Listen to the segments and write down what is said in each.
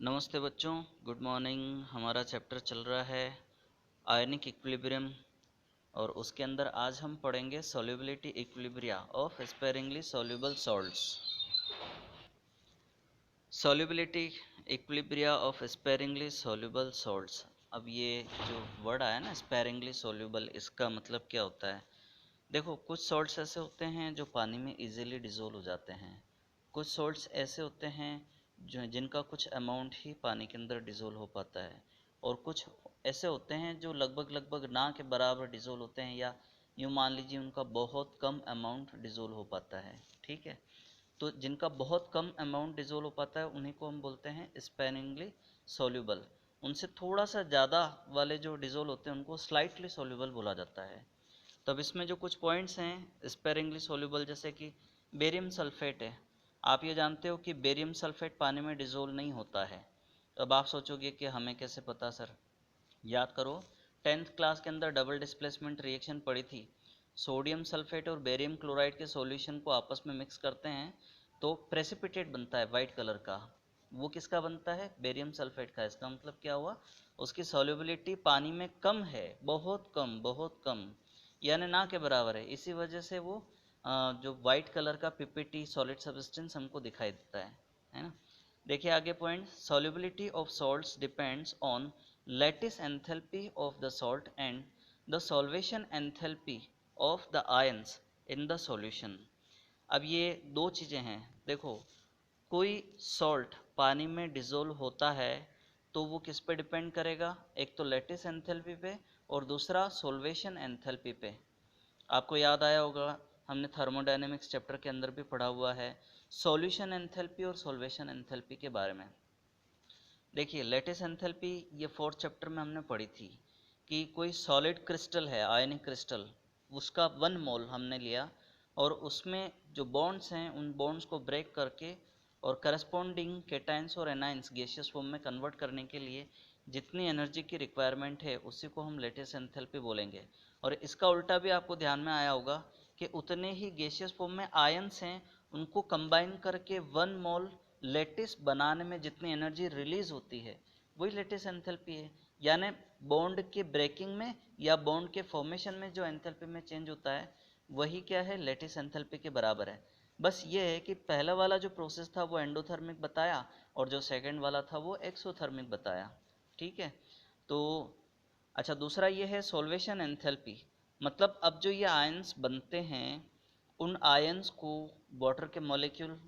नमस्ते बच्चों, good morning. हमारा चैप्टर चल रहा है आयनिक इक्विलिब्रियम और उसके अंदर आज हम पढ़ेंगे solubility equilibria of sparingly soluble salts. Solubility equilibria of sparingly soluble salts. अब ये जो वर्ड आया ना स्पेरिंगली सॉल्युबल, इसका मतलब क्या होता है? देखो, कुछ सॉल्ट्स ऐसे होते हैं जो पानी में इजीली डिसॉल्व हो जाते हैं। कुछ सॉल्ट्स ऐसे होते हैं जो जिनका कुछ अमाउंट ही पानी के अंदर डिसॉल्व हो पाता है, और कुछ ऐसे होते हैं जो लगभग लगभग ना के बराबर डिसॉल्व होते हैं, या यूँ मान लीजिए उनका बहुत कम अमाउंट डिसॉल्व हो पाता है। ठीक है, तो जिनका बहुत कम अमाउंट डिसॉल्व हो पाता है उन्हीं को हम बोलते हैं स्पेरिंगली सॉल्युबल। उनसे थोड़ा सा ज़्यादा वाले जो डिसॉल्व होते हैं उनको स्लाइटली सॉल्युबल बोला जाता है। तब इसमें जो कुछ पॉइंट्स हैं स्पेरिंगली सॉल्युबल, जैसे कि बेरियम सल्फेट है। आप ये जानते हो कि बेरियम सल्फेट पानी में डिसॉल्व नहीं होता है। अब आप सोचोगे कि हमें कैसे पता सर? याद करो, 10th क्लास के अंदर डबल डिस्प्लेसमेंट रिएक्शन पड़ी थी। सोडियम सल्फेट और बेरियम क्लोराइड के सॉल्यूशन को आपस में मिक्स करते हैं तो प्रेसिपिटेट बनता है वाइट कलर का। वो किसका बनता है? बेरियम सल्फेट का। इसका मतलब क्या हुआ? उसकी सॉल्युबिलिटी पानी में कम है, बहुत कम, बहुत कम, यानी ना के बराबर है। इसी वजह से वो जो वाइट कलर का पीपीटी सॉलिड सब्सटेंस हमको दिखाई देता है ना। देखिए आगे point, solubility of salts depends on lattice enthalpy of the salt and the solvation enthalpy of the ions in the solution। अब ये दो चीज़ें हैं। देखो, कोई सॉल्ट पानी में डिसॉल्व होता है तो वो किस पे डिपेंड करेगा? एक तो लैटिस एंथैल्पी पे और दूसरा सॉल्वेशन एंथैल्पी पे। आपको याद आया होगा, हमने थर्मोडायनेमिक्स चैप्टर के अंदर भी पढ़ा हुआ है सॉल्यूशन एंथैल्पी और सॉल्वेशन एंथैल्पी के बारे में। देखिए लेटिस एंथैल्पी ये 4th चैप्टर में हमने पढ़ी थी कि कोई सॉलिड क्रिस्टल है, आयनिक क्रिस्टल, उसका 1 मोल हमने लिया और उसमें जो बॉन्ड्स हैं उन बॉन्ड्स को ब्रेक करके और करस्पॉन्डिंग केटाइंस और एनाइंस गैसियस फॉर्म में कन्वर्ट करने के लिए जितनी एनर्जी की रिक्वायरमेंट है उसी को हम लेटिस एंथैल्पी बोलेंगे। और इसका उल्टा भी आपको ध्यान में आया होगा कि उतने ही गैसियस फॉर्म में आयंस हैं, उनको कंबाइन करके 1 मोल लेटिस बनाने में जितनी एनर्जी रिलीज होती है वही लेटिस एंथैल्पी है। यानी बॉन्ड के ब्रेकिंग में या बॉन्ड के फॉर्मेशन में जो एंथैल्पी में चेंज होता है वही क्या है? लेटिस एंथैल्पी के बराबर है। बस ये है कि पहला वाला जो प्रोसेस था वो एंडोथर्मिक बताया और जो सेकंड वाला था वो एक्सोथर्मिक बताया। ठीक है, तो अच्छा, दूसरा ये है सॉल्वेशन एंथैल्पी। मतलब अब जो ये आयंस बनते हैं उन आयंस को वाटर के मॉलिक्यूल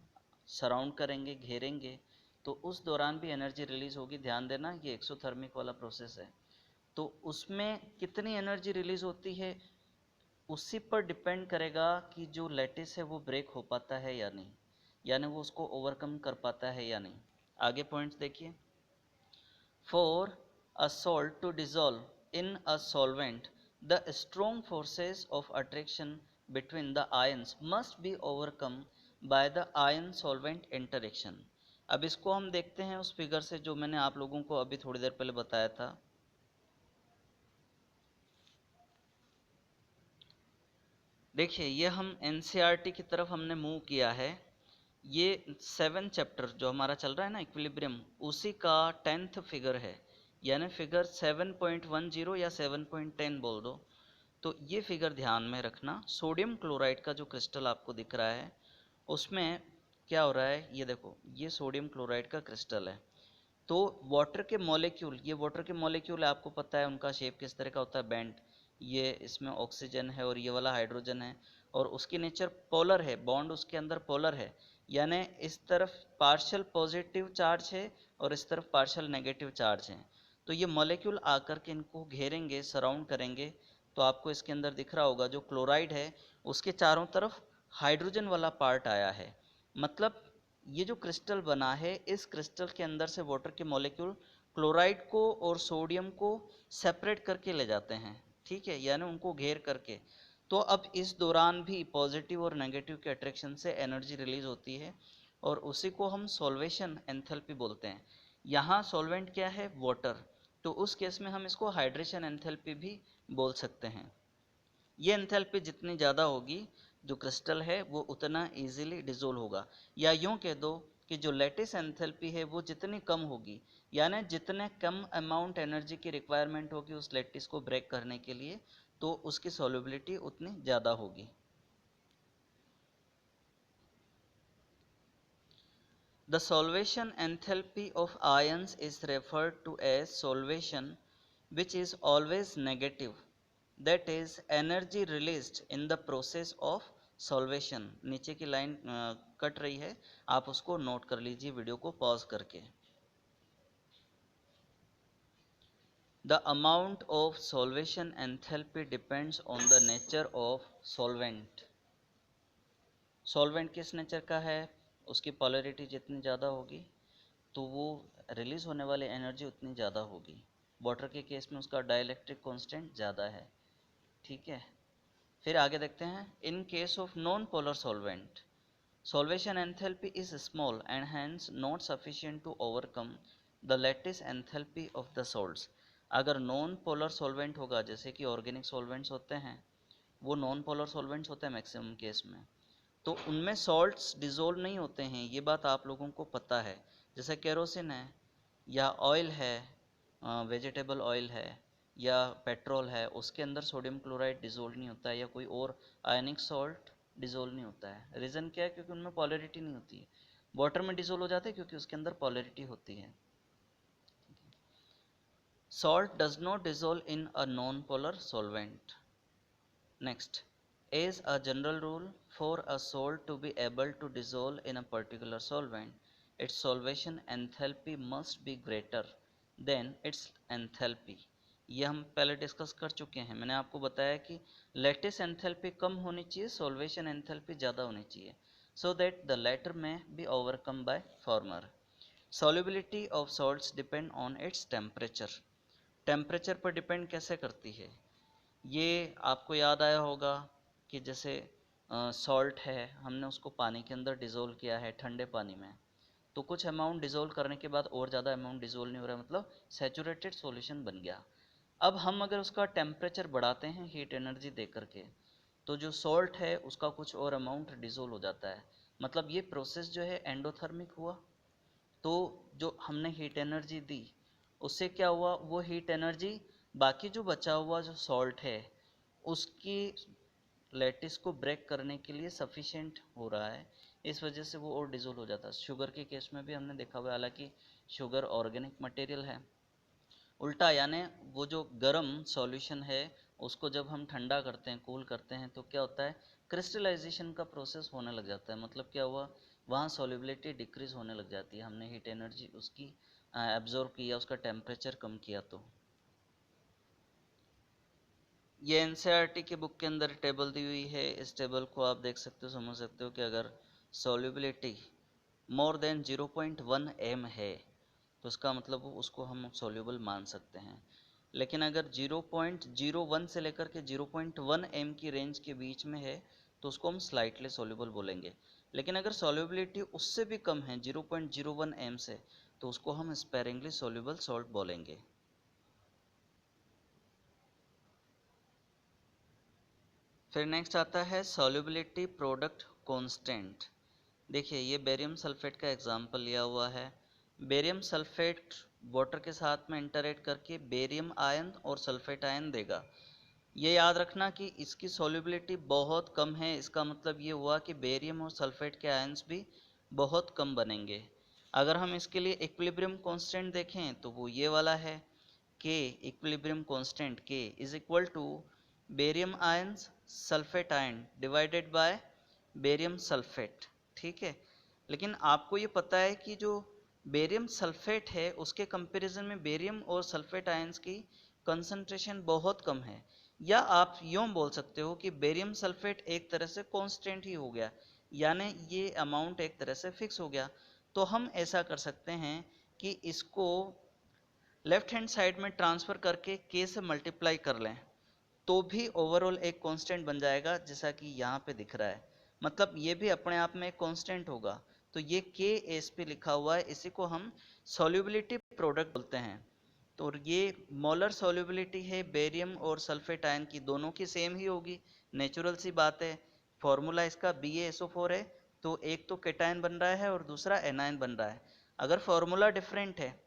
सराउंड करेंगे, घेरेंगे, तो उस दौरान भी एनर्जी रिलीज होगी। ध्यान देना, ये एक्सोथर्मिक वाला प्रोसेस है। तो उसमें कितनी एनर्जी रिलीज होती है उसी पर डिपेंड करेगा कि जो लैटिस है वो ब्रेक हो पाता है या नहीं, यानी वो उसको ओवरकम कर पाता है या नहीं। आगे पॉइंट्स देखिए, for a salt to dissolve in a solvent the strong forces of attraction between the ions must be overcome by the ion solvent interaction। अब इसको हम देखते हैं उस फिगर से जो मैंने आप लोगों को अभी थोड़ी देर पहले बताया था। देखिए ये हम एनसीईआरटी की तरफ हमने मूव किया है। ये 7 चैप्टर जो हमारा चल रहा है ना इक्विलिब्रियम, उसी का 10th फिगर है, यानी फिगर 7.10 या 7.10 बोल दो। तो ये फिगर ध्यान में रखना। सोडियम क्लोराइड का जो क्रिस्टल आपको दिख रहा है उसमें क्या हो रहा है, ये देखो, ये सोडियम क्लोराइड का क्रिस्टल है। तो वाटर के मॉलिक्यूल, ये वाटर के मॉलिक्यूल है, आपको पता है उनका शेप किस तरह का होता है, बैंड। ये इसमें ऑक्सीजन है और ये वाला हाइड्रोजन है, और उसकी नेचर पोलर है, बॉन्ड उसके अंदर पोलर है। यानी इस तरफ पार्शियल पॉजिटिव चार्ज है और इस तरफ पार्शियल नेगेटिव चार्ज है। तो ये मॉलिक्यूल आकर के इनको घेरेंगे, सराउंड करेंगे। तो आपको इसके अंदर दिख रहा होगा जो क्लोराइड है उसके चारों तरफ हाइड्रोजन वाला पार्ट आया है। मतलब ये जो क्रिस्टल बना है इस क्रिस्टल के अंदर से वाटर के मॉलिक्यूल क्लोराइड को और सोडियम को सेपरेट करके ले जाते हैं। ठीक है, यानी उनको घेर करके। तो अब इस दौरान भी पॉजिटिव और नेगेटिव के अट्रैक्शन से एनर्जी रिलीज होती है और उसी को हम सॉल्वेशन एंथैल्पी बोलते हैं। यहाँ सॉल्वेंट क्या है? वाटर। तो उस केस में हम इसको हाइड्रेशन एंथैल्पी भी बोल सकते हैं। ये एंथैल्पी जितनी ज़्यादा होगी जो क्रिस्टल है वो उतना इजीली डिसॉल्व होगा। या यूँ कह दो कि जो लैटिस एंथैल्पी है वो जितनी कम होगी, यानी जितने कम अमाउंट एनर्जी की रिक्वायरमेंट होगी उस लैटिस को ब्रेक करने के लिए, तो उसकी सॉल्युबिलिटी उतनी ज़्यादा होगी। The solvation enthalpy of ions is referred to as solvation, which is always negative, that is energy released in the process of solvation। नीचे की लाइन कट रही है, आप उसको नोट कर लीजिए वीडियो को पॉज करके। The amount of solvation enthalpy depends on the nature of solvent। Solvent किस नेचर का है, उसकी पोलैरिटी जितनी ज़्यादा होगी तो वो रिलीज होने वाली एनर्जी उतनी ज़्यादा होगी। वाटर के केस में उसका डाइलेक्ट्रिक कांस्टेंट ज़्यादा है, ठीक है। फिर आगे देखते हैं, in case of non polar solvent solvation enthalpy is small and hence not sufficient to overcome the lattice enthalpy of the salts. अगर नॉन पोलर सॉल्वेंट होगा, जैसे कि ऑर्गेनिक सॉल्वेंट्स होते हैं, वो नॉन पोलर सॉल्वेंट्स होते हैं मैक्सिमम केस में, तो उनमें सॉल्ट्स डिज़ोल्व नहीं होते हैं, ये बात आप लोगों को पता है। जैसे केरोसिन है या ऑयल है, वेजिटेबल ऑयल है या पेट्रोल है, उसके अंदर सोडियम क्लोराइड डिज़ोल्व नहीं होता है या कोई और आयनिक सॉल्ट डिज़ोल्व नहीं होता है। रीज़न क्या है, क्योंकि उनमें पॉलरिटी नहीं होती है। वाटर में डिज़ोल्व हो जाते हैं क्योंकि उसके अंदर पॉलरिटी होती है। Salt does not dissolve in a non polar solvent. Next, as a general rule, for a salt to be able to dissolve in a particular solvent, its solvation enthalpy must be greater than its enthalpy। ये हम पहले discuss कर चुके हैं। मैंने आपको बताया कि लैटिस एंथैल्पी कम होनी चाहिए, सॉल्वेशन एंथैल्पी ज़्यादा होनी चाहिए, so that the latter may be overcome by former। Solubility of salts depend on its temperature। Temperature पर डिपेंड कैसे करती है, ये आपको याद आया होगा कि जैसे सॉल्ट है, हमने उसको पानी के अंदर डिज़ोल्व किया है ठंडे पानी में, तो कुछ अमाउंट डिज़ोल्व करने के बाद और ज़्यादा अमाउंट डिज़ोल्व नहीं हो रहा है, मतलब सैचुरेटेड सॉल्यूशन बन गया। अब हम अगर उसका टेम्परेचर बढ़ाते हैं हीट एनर्जी दे करके, तो जो सॉल्ट है उसका कुछ और अमाउंट डिज़ोल्व हो जाता है। मतलब ये प्रोसेस जो है एंडोथर्मिक हुआ, तो जो हमने हीट एनर्जी दी उससे क्या हुआ, वो हीट एनर्जी बाकी जो बचा हुआ जो सॉल्ट है उसकी लैटिस को ब्रेक करने के लिए सफिशिएंट हो रहा है, इस वजह से वो और डिजोल्व हो जाता है। शुगर के केस में भी हमने देखा हुआ है, हालांकि शुगर ऑर्गेनिक मटेरियल है। उल्टा यानी वो जो गर्म सॉल्यूशन है उसको जब हम ठंडा करते हैं, कूल करते हैं, तो क्या होता है, क्रिस्टलाइजेशन का प्रोसेस होने लग जाता है। मतलब क्या हुआ, वहाँ सॉल्युबिलिटी डिक्रीज होने लग जाती है, हमने हीट एनर्जी उसकी एब्जॉर्ब किया, उसका टेम्परेचर कम किया। तो ये एनसीईआरटी की बुक के अंदर टेबल दी हुई है, इस टेबल को आप देख सकते हो, समझ सकते हो कि अगर सॉल्युबिलिटी मोर देन 0.1 एम है तो उसका मतलब उसको हम सॉल्युबल मान सकते हैं। लेकिन अगर 0.01 से लेकर के 0.1 एम की रेंज के बीच में है तो उसको हम स्लाइटली सॉल्युबल बोलेंगे। लेकिन अगर सॉल्युबिलिटी उससे भी कम है 0.01 एम से, तो उसको हम स्पेरिंगली सॉल्युबल सॉल्ट बोलेंगे। फिर नेक्स्ट आता है सॉल्युबिलिटी प्रोडक्ट कांस्टेंट। देखिए ये बेरियम सल्फेट का एग्जांपल लिया हुआ है। बेरियम सल्फेट वाटर के साथ में इंटरेक्ट करके बेरियम आयन और सल्फेट आयन देगा। ये याद रखना कि इसकी सॉल्युबिलिटी बहुत कम है, इसका मतलब ये हुआ कि बेरियम और सल्फेट के आयन्स भी बहुत कम बनेंगे। अगर हम इसके लिए इक्विलिब्रियम कांस्टेंट देखें तो वो ये वाला है, K equilibrium constant K is equal to barium ions sulphate ion divided by barium sulphate, ठीक है। लेकिन आपको ये पता है कि जो बेरियम सल्फेट है उसके कंपैरिजन में बेरियम और सल्फेट आयन्स की कंसंट्रेशन बहुत कम है, या आप यूँ बोल सकते हो कि बेरियम सल्फेट एक तरह से कांस्टेंट ही हो गया, यानी ये अमाउंट एक तरह से फिक्स हो गया। तो हम ऐसा कर सकते हैं कि इसको लेफ्ट हैंड साइड में ट्रांसफ़र करके के से मल्टीप्लाई कर लें, तो भी ओवरऑल एक कांस्टेंट बन जाएगा, जैसा कि यहाँ पे दिख रहा है। मतलब ये भी अपने आप में एक कांस्टेंट होगा। तो ये के एस पे लिखा हुआ है, इसी को हम सॉल्युबिलिटी प्रोडक्ट बोलते हैं। तो ये मोलर सॉल्युबिलिटी है बेरियम और सल्फेट आयन की, दोनों की सेम ही होगी, नेचुरल सी बात है। फॉर्मूला इसका BaSO4 है, तो एक तो केटायन बन रहा है और दूसरा एनायन बन रहा है। अगर फॉर्मूला डिफरेंट है,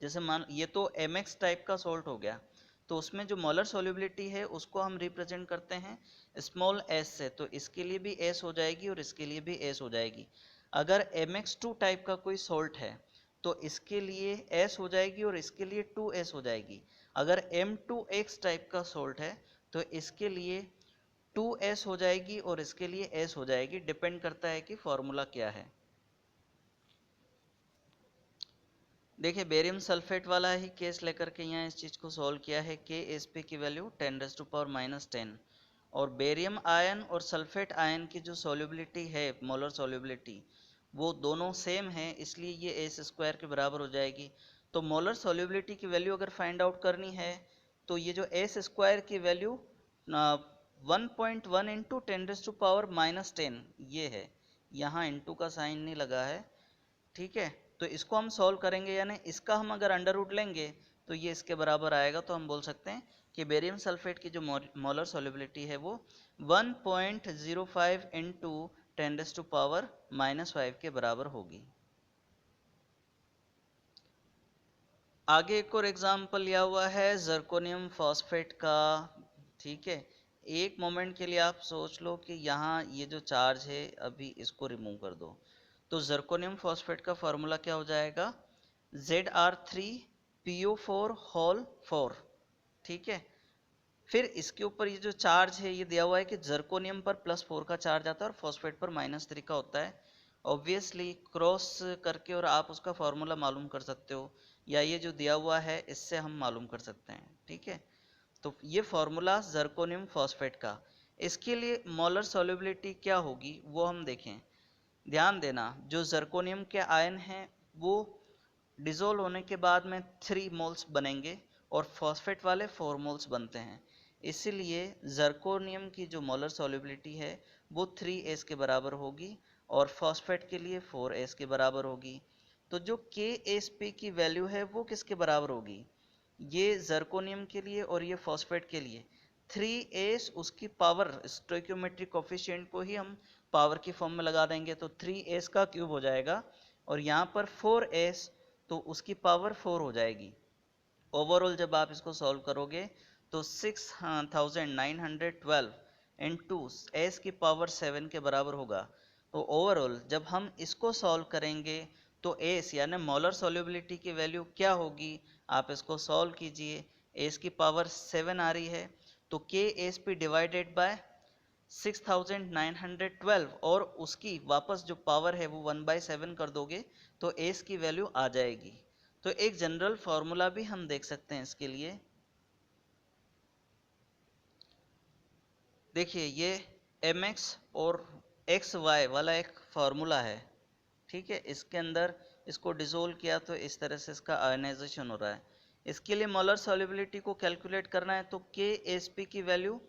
जैसे मान ये तो mx टाइप का सॉल्ट हो गया, तो उसमें जो मोलर सॉल्युबिलिटी है उसको हम रिप्रेजेंट करते हैं स्मॉल s से, तो इसके लिए भी s हो जाएगी और इसके लिए भी s हो जाएगी। अगर mx2 टाइप का कोई सॉल्ट है तो इसके लिए s हो जाएगी और इसके लिए 2s हो जाएगी। अगर m2x टाइप का सॉल्ट है तो इसके लिए 2s हो जाएगी और इसके लिए s हो जाएगी, डिपेंड करता है कि फॉर्मूला क्या है। देखिए बेरियम सल्फेट वाला ही केस लेकर के यहाँ इस चीज़ को सॉल्व किया है। K की वैल्यू 10⁻⁻10 और बेरियम आयन और सल्फेट आयन की जो सॉल्युबिलिटी है, मोलर सॉल्युबिलिटी, वो दोनों सेम है, इसलिए ये एस स्क्वायर के बराबर हो जाएगी। तो मोलर सॉल्युबिलिटी की वैल्यू अगर फाइंड आउट करनी है तो ये जो एस स्क्वायर की वैल्यू 1.1 इंटू 10⁻⁻10 ये है, यहाँ इंटू का साइन नहीं लगा है, ठीक है। तो इसको हम सॉल्व करेंगे, यानी इसका हम अगर अंडर रूट लेंगे तो ये इसके बराबर आएगा। तो हम बोल सकते हैं कि बेरियम सल्फेट की जो मोलर सॉल्युबिलिटी है वो 1.05 इंटू 10⁻⁻5 के बराबर होगी। आगे एक और एग्जाम्पल लिया हुआ है जर्कोनियम फॉस्फेट का, ठीक है। एक मोमेंट के लिए आप सोच लो कि यहाँ ये जो चार्ज है अभी इसको रिमूव कर दो, तो जर्कोनियम फॉस्फेट का फॉर्मूला क्या हो जाएगा, Zr3PO4 होल 4, ठीक है। फिर इसके ऊपर ये जो चार्ज है ये दिया हुआ है कि जर्कोनियम पर +4 का चार्ज आता है और फॉस्फेट पर -3 का होता है। ऑब्वियसली क्रॉस करके और आप उसका फॉर्मूला मालूम कर सकते हो, या ये जो दिया हुआ है इससे हम मालूम कर सकते हैं, ठीक है। तो ये फॉर्मूला जर्कोनियम फॉस्फेट का, इसके लिए मोलर सॉल्युबिलिटी क्या होगी वो हम देखें। ध्यान देना, जो जर्कोनियम के आयन हैं वो डिसोल्व होने के बाद में 3 मोल्स बनेंगे और फॉस्फेट वाले 4 मोल्स बनते हैं, इसीलिए जर्कोनियम की जो मोलर सॉल्युबिलिटी है वो 3s के बराबर होगी और फॉस्फेट के लिए 4s के बराबर होगी। तो जो Ksp की वैल्यू है वो किसके बराबर होगी, ये जर्कोनियम के लिए और ये फॉस्फेट के लिए 3s, उसकी पावर स्टोइकियोमेट्रिक कोफिशिएंट को ही हम पावर की फॉर्म में लगा देंगे, तो 3s का क्यूब हो जाएगा और यहाँ पर 4s, तो उसकी पावर 4 हो जाएगी। ओवरऑल जब आप इसको सॉल्व करोगे तो 6912 इंटू s की पावर 7 के बराबर होगा। तो ओवरऑल जब हम इसको सॉल्व करेंगे तो s यानी मोलर सॉल्युबिलिटी की वैल्यू क्या होगी, आप इसको सॉल्व कीजिए। s की पावर 7 आ रही है तो Ksp डिवाइडेड बाय 6912 और उसकी वापस जो पावर है वो 1/7 कर दोगे तो s की वैल्यू आ जाएगी। तो एक जनरल फॉर्मूला भी हम देख सकते हैं इसके लिए। देखिए ये mx और xy वाला एक फॉर्मूला है, ठीक है। इसके अंदर इसको डिसोल्व किया तो इस तरह से इसका आयनाइजेशन हो रहा है। इसके लिए मोलर सॉल्युबिलिटी को कैलकुलेट करना है तो Ksp की वैल्यू,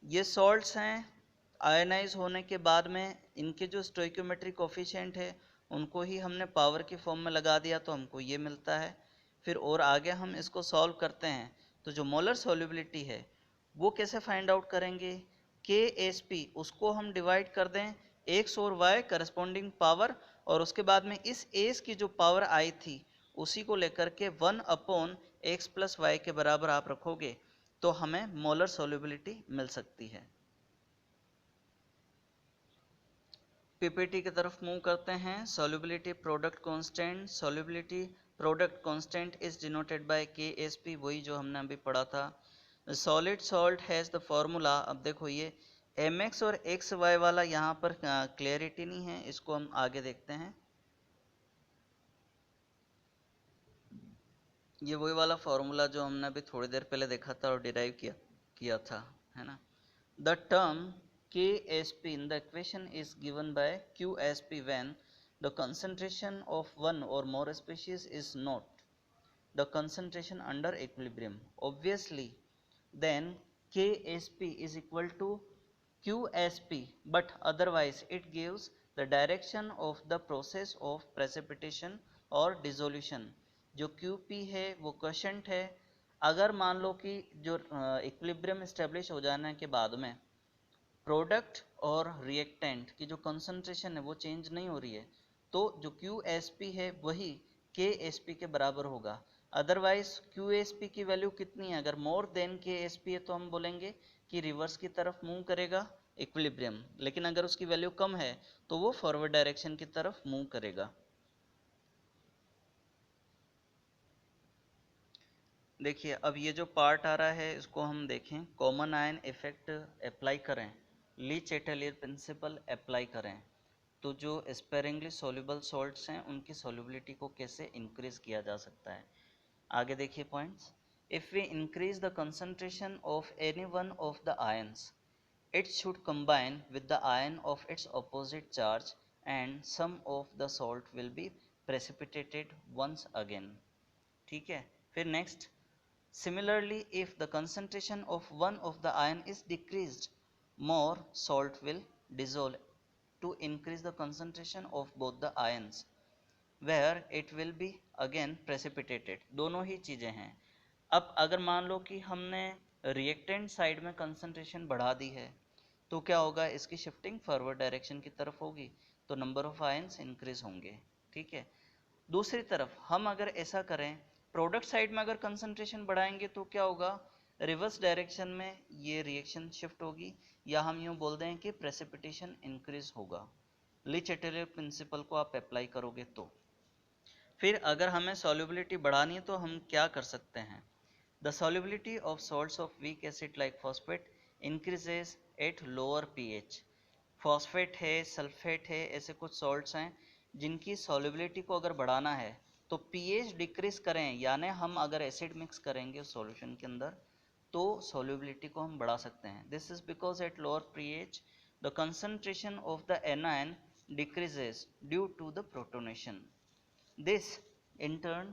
ये सॉल्ट्स हैं, आयनाइज होने के बाद में इनके जो स्टोइकियोमेट्रिक कोफिशिएंट है उनको ही हमने पावर की फॉर्म में लगा दिया तो हमको ये मिलता है। फिर और आगे हम इसको सॉल्व करते हैं तो जो मोलर सॉल्युबिलिटी है वो कैसे फाइंड आउट करेंगे, Ksp उसको हम डिवाइड कर दें x और y करस्पॉन्डिंग पावर, और उसके बाद में इस s की जो पावर आई थी उसी को लेकर के 1/x + y के बराबर आप रखोगे तो हमें मोलर सॉल्युबिलिटी मिल सकती है। पीपीटी की तरफ मूव करते हैं। Solubility product constant, solubility product constant is denoted by Ksp, वही जो हमने अभी पढ़ा था। Solid salt has the formula, अब देखो ये mx और xy वाला यहाँ पर क्लियरिटी नहीं है, इसको हम आगे देखते हैं। ये वही वाला फॉर्मूला जो हमने अभी थोड़ी देर पहले देखा था और डिराइव किया था, है ना। The term Ksp in the equation is given by Qsp when the concentration of one or more species is not the concentration under equilibrium. Obviously, then Ksp is equal to Qsp, but otherwise it gives the direction of the process of precipitation or dissolution. जो Qp है वो क्वेश्चंट है। अगर मान लो कि जो equilibrium establish हो जाने के बाद में प्रोडक्ट और रिएक्टेंट की जो कंसंट्रेशन है वो चेंज नहीं हो रही है, तो जो QSP है वही KSP के बराबर होगा। अदरवाइज QSP की वैल्यू कितनी है, अगर मोर देन KSP है तो हम बोलेंगे कि रिवर्स की तरफ मूव करेगा इक्विलिब्रियम, लेकिन अगर उसकी वैल्यू कम है तो वो फॉरवर्ड डायरेक्शन की तरफ मूव करेगा। देखिए अब ये जो पार्ट आ रहा है इसको हम देखें, कॉमन आयन इफेक्ट अप्लाई करें, ली चैटेलियर प्रिंसिपल अप्लाई करें, तो जो स्पेरिंगली सॉल्युबल सॉल्ट्स हैं उनकी सॉल्युबिलिटी को कैसे इंक्रीज किया जा सकता है। आगे देखिए points, if we increase the concentration of any one of the ions, it should combine with the ion of its opposite charge and some of the salt will be precipitated once again। ठीक है, फिर next, similarly if the concentration of one of the ion is decreased, more salt will dissolve to increase the concentration of both the ions where it will be again precipitated। दोनों ही चीज़ें हैं। अब अगर मान लो कि हमने रिएक्टेंट साइड में concentration बढ़ा दी है तो क्या होगा, इसकी शिफ्टिंग फॉरवर्ड डायरेक्शन की तरफ होगी, तो नंबर ऑफ आयंस इंक्रीज होंगे। ठीक है, दूसरी तरफ हम अगर ऐसा करें, प्रोडक्ट साइड में अगर कंसंट्रेशन बढ़ाएंगे तो क्या होगा, रिवर्स डायरेक्शन में ये रिएक्शन शिफ्ट होगी, या हम यूँ बोल दें कि प्रेसिपिटेशन इंक्रीज होगा। ली चैटेलियर प्रिंसिपल को आप अप्लाई करोगे तो। फिर अगर हमें सॉल्युबिलिटी बढ़ानी है तो हम क्या कर सकते हैं, the solubility of salts of weak acid like phosphate increases at lower pH. Phosphate है, सल्फेट है, ऐसे कुछ सॉल्ट्स हैं जिनकी सॉल्युबिलिटी को अगर बढ़ाना है तो पीएच डिक्रीज करें, यानी हम अगर एसिड मिक्स करेंगे उस सॉल्यूशन के अंदर तो सॉल्युबिलिटी को हम बढ़ा सकते हैं। This is because at lower pH the concentration of the anion decreases due to the protonation. This in turn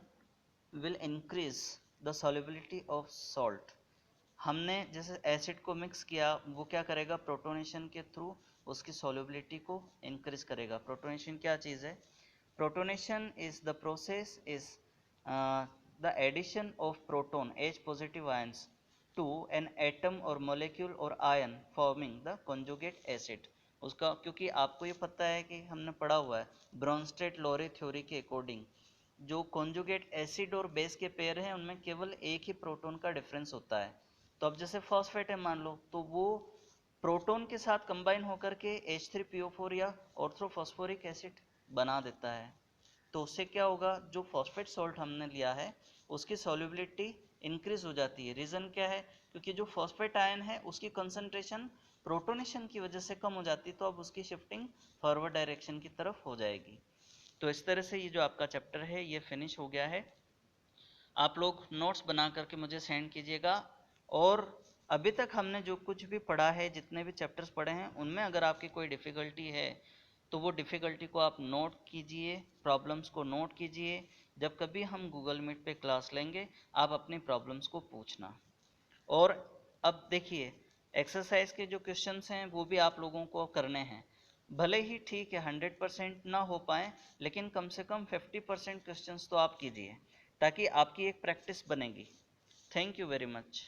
will increase the solubility of salt। हमने जैसे एसिड को मिक्स किया, वो क्या करेगा, प्रोटोनेशन के थ्रू उसकी सॉल्युबिलिटी को इंक्रीज करेगा। प्रोटोनेशन क्या चीज़ है, protonation is the process is the addition of proton H positive ions to an atom और मोलिक्यूल और ion forming the conjugate acid. उसका, क्योंकि आपको ये पता है कि हमने पढ़ा हुआ है ब्रोंस्टेड लोरे थ्योरी के अकॉर्डिंग, जो कॉन्जुगेट एसिड और बेस के पेयर हैं उनमें केवल एक ही प्रोटोन का डिफरेंस होता है। तो अब जैसे फॉस्फेट है मान लो, तो वो प्रोटोन के साथ कंबाइन होकर के H3PO4 या ऑर्थोफॉस्फोरिक एसिड बना देता है। तो उससे क्या होगा, जो फॉस्फेट सॉल्ट हमने लिया है उसकी सॉल्युबिलिटी इंक्रीज हो जाती है। रीज़न क्या है, क्योंकि जो फॉस्फेट आयन है उसकी कंसंट्रेशन प्रोटोनेशन की वजह से कम हो जाती है, तो अब उसकी शिफ्टिंग फॉरवर्ड डायरेक्शन की तरफ हो जाएगी। तो इस तरह से ये जो आपका चैप्टर है ये फिनिश हो गया है। आप लोग नोट्स बना करके मुझे सेंड कीजिएगा, और अभी तक हमने जो कुछ भी पढ़ा है, जितने भी चैप्टर्स पढ़े हैं, उनमें अगर आपकी कोई डिफ़िकल्टी है तो वो डिफ़िकल्टी को आप नोट कीजिए, प्रॉब्लम्स को नोट कीजिए। जब कभी हम गूगल मीट पे क्लास लेंगे आप अपनी प्रॉब्लम्स को पूछना। और अब देखिए, एक्सरसाइज के जो क्वेश्चंस हैं वो भी आप लोगों को करने हैं। भले ही ठीक है 100% ना हो पाए, लेकिन कम से कम 50% क्वेश्चंस तो आप कीजिए, ताकि आपकी एक प्रैक्टिस बनेगी। Thank you very much.